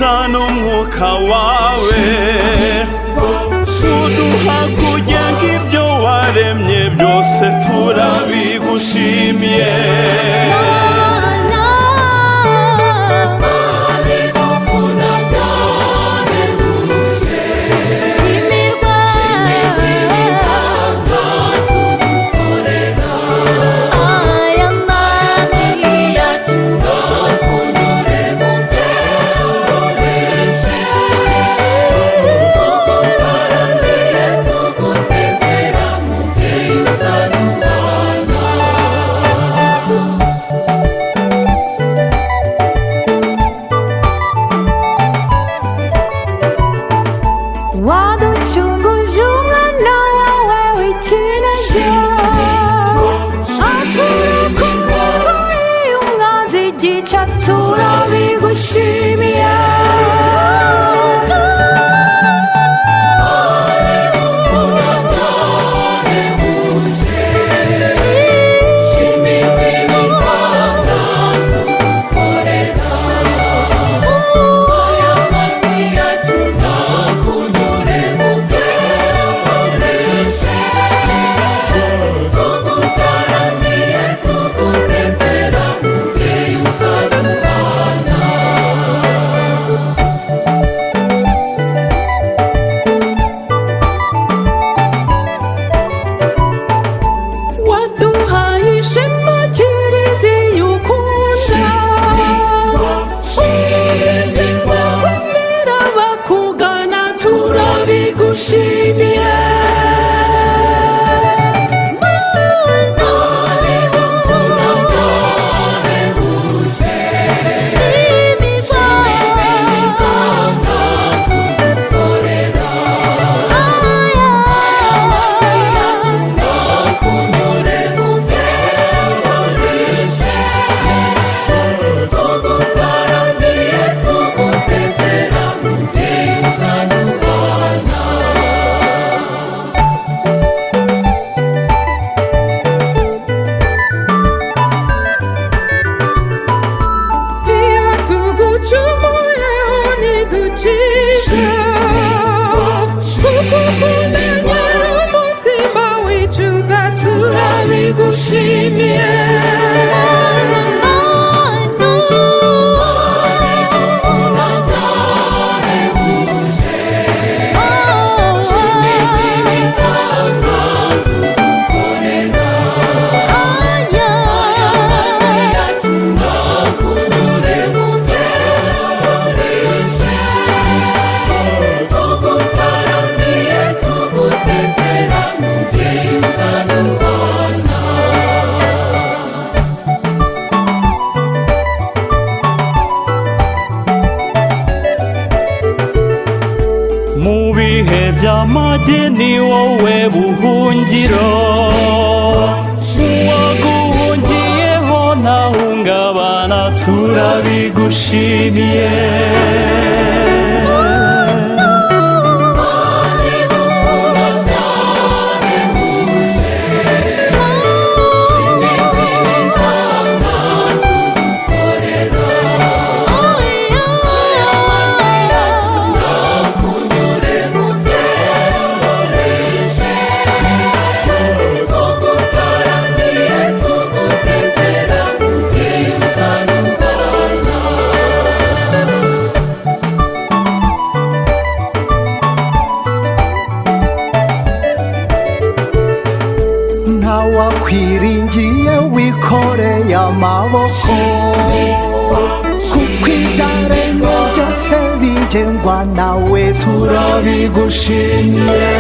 umugisha n'umwuka wawe uduha kujya nk'ibyo waremye byose turabigushimiye. ni wowe buhungiro waguhungiyeho ntahungabana turabigushimiye. wakwiringiye wikoreye amaboko kuko ibyaremwe byose bigengwa nawe turabigushimiye.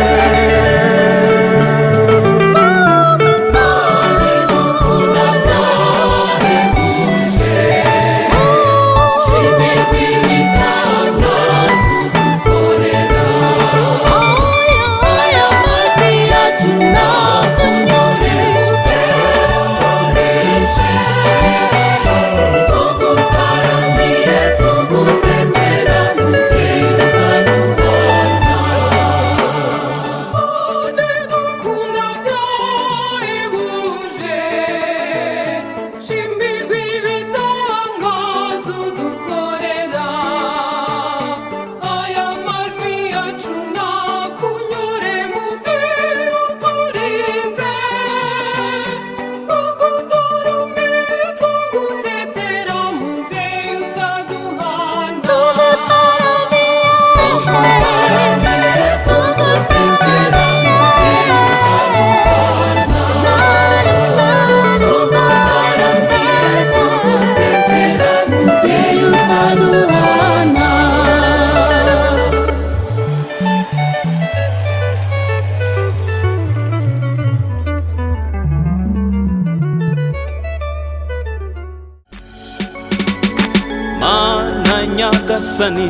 mana nyagasani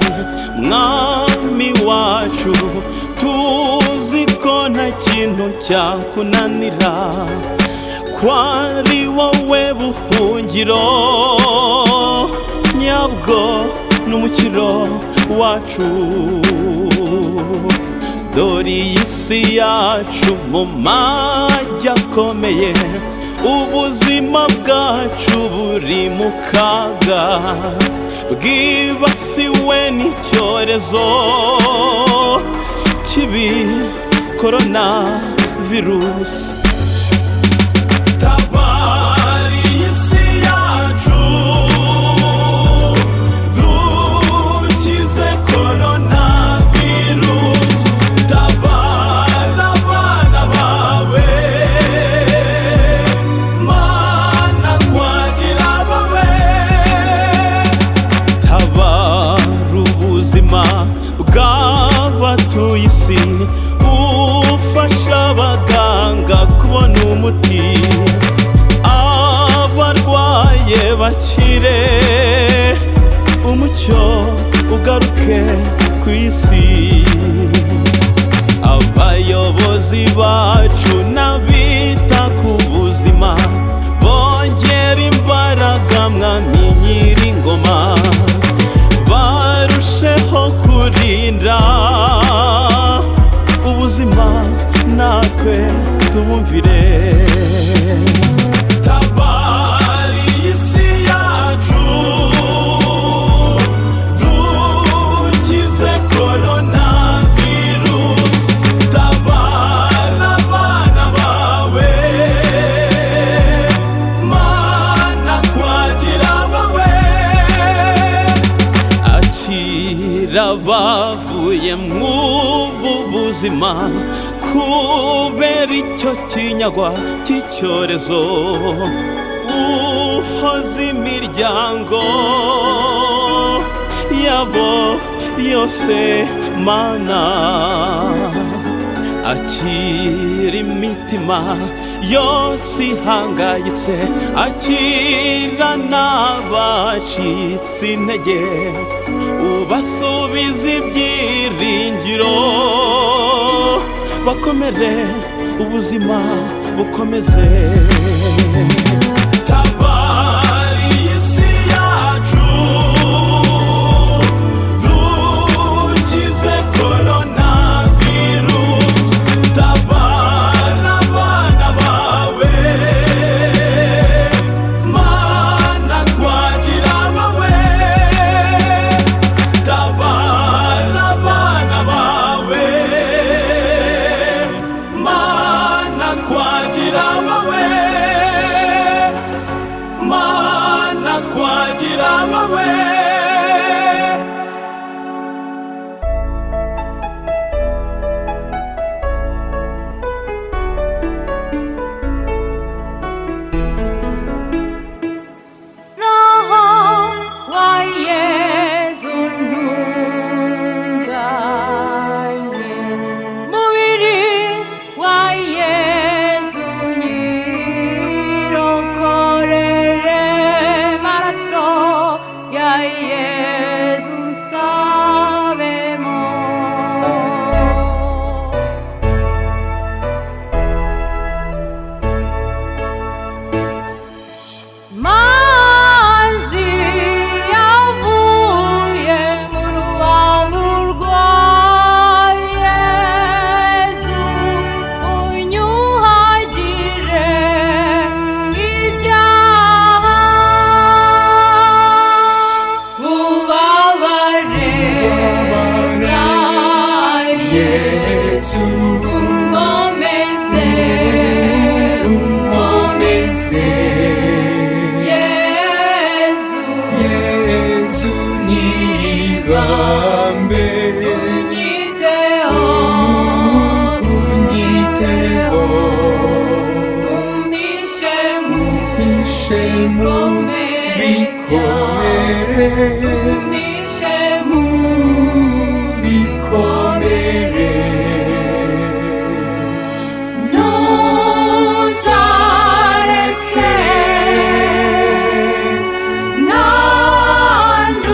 mwami wacu tuzi ko nta kintu cyakunanira kwari wowe buhungiro nyabwo n'umukiro wacu dore iyi si yacu mu majya akomeye ubuzima bwacu buri mu kaga bwibasiwe n'icyorezo kibi korona virusi tabari iyi si yacu dukize korona virusi tabara abana bawe mana twagira bawe tabara ubuzima bw'abatuye isi ufasha abaganga kubona umuti abarwaye bakire umucyo ugaruke ku isi abayobozi bacu n'abita ku buzima bongera imbaraga mwami nyir'ingoma barusheho kurinda ubuzima natwe tubumvire tabari isi yacu dukize korona virusi tabara abana bawe mana twagira bawe akira bavuye mw'ubu buzima kubera icyo kinyagwa cy'icyorezo uhoza imiryango yabo yose mana akira imitima yose ihangayitse akira n'abacitse intege ubasubiza ibyiringiro bakomere ubuzima bukomeze tabari isi yacu dukize korona virusi tabara abana bawe mana twagira bawe tabara abana bawe mana twagira bawe mana twagira bawe Roho wa Yesu ntunganye mubiri wa Yesu nyirokorere maraso ya Yesu sabemo manzi yavuye mu rubavu rwa Yesu unyuhagire ibyaha ubabare bwa Yesu unkomeze Yesu nyiribambe unyiteho umpishe mu bikomere umpishe mu bikomere ntuzareke nandu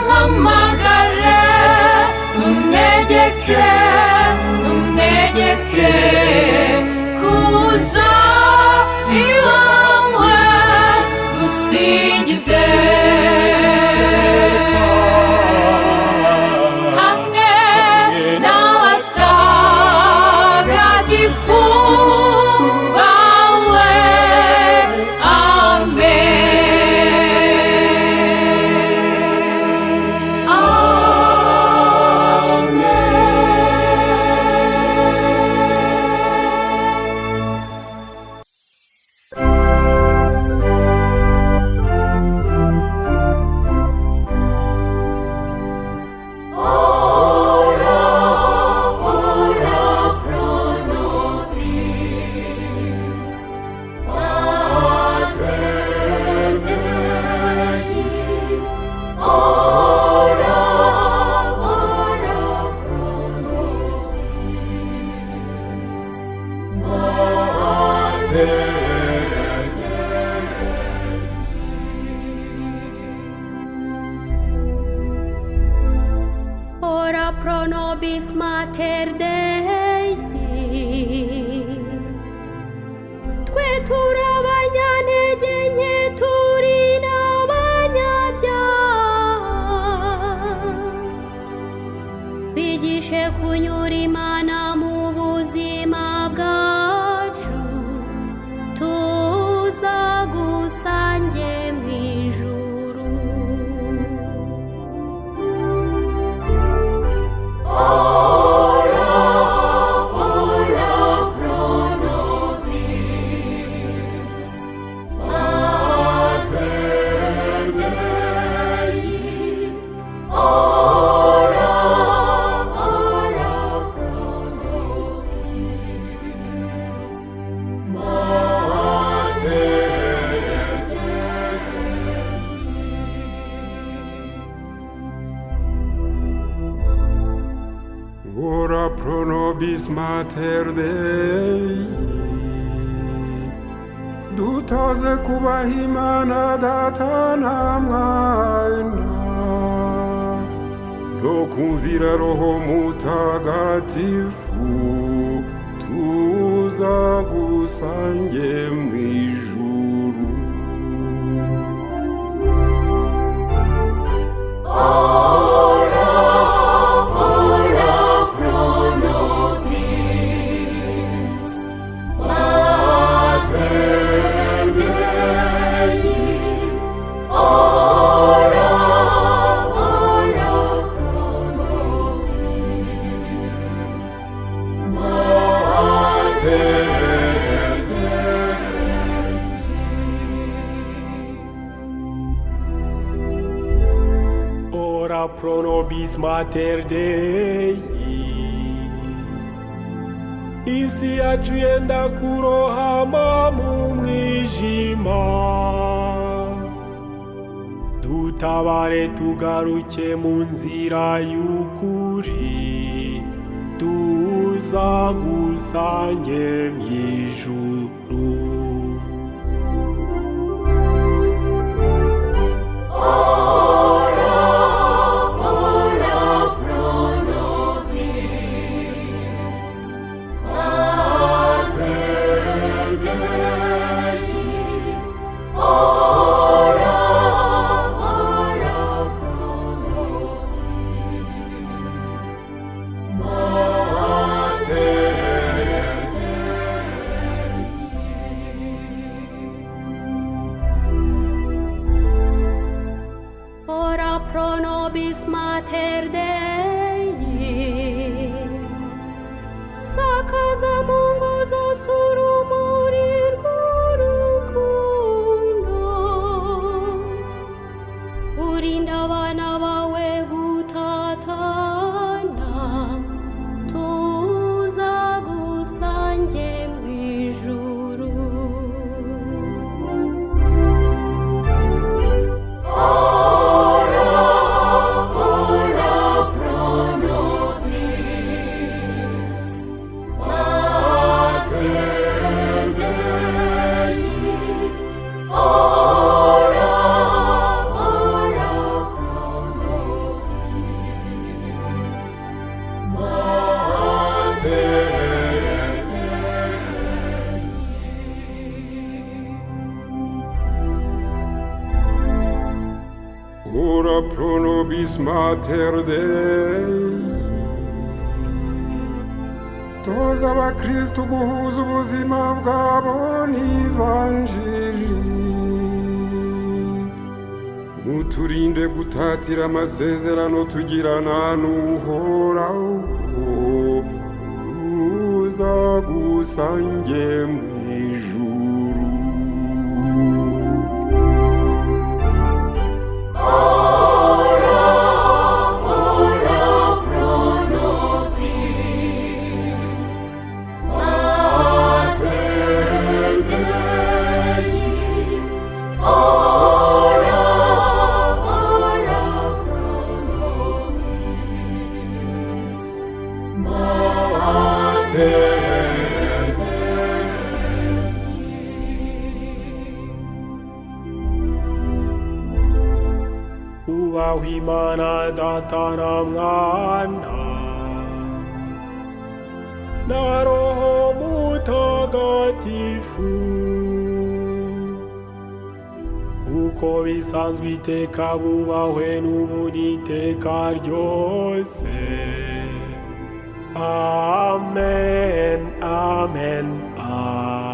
uzampamagare untegeke kuza iwawe usingize hamwe n'abatagatifu bawe Ora pro nobis mater Dei, twe turi abanyantege nke turi n'abanyabyaha, bigishe kunyura Imana mu buzima bwacu, tuzagusange mu ijuru. Ora pro nobis mater Dei, dutaze kubaha Imana Data na Mwana, no kumvira Roho Mutagatifu, tuzagusange mu ijuru. Ora pro nobis mater Dei, isi yacu yenda kurohama mu mwijima, dutabare tugaruke mu nzira y'ukuri, tuzagusange mu ijuru. Ora pro nobis mater Dei, sakaza mu ngo zose urumuri rw'urukundo, urinda abana bawe gutatana, tuzagusange mu ijuru. ora pro nobis mater Dei. Toza abakristu guhuza ubuzima bwabo n'ivanjiri, uturinde gutatira amasezerano tugirana n'Uhoraho, uzagusange mw'ijuru. Ubaho Imana Data na Mwana na Roho Mutagatifu, uko bisanzwe iteka bubahwe n'ubu n'iteka ryose. Amen, amen, amen.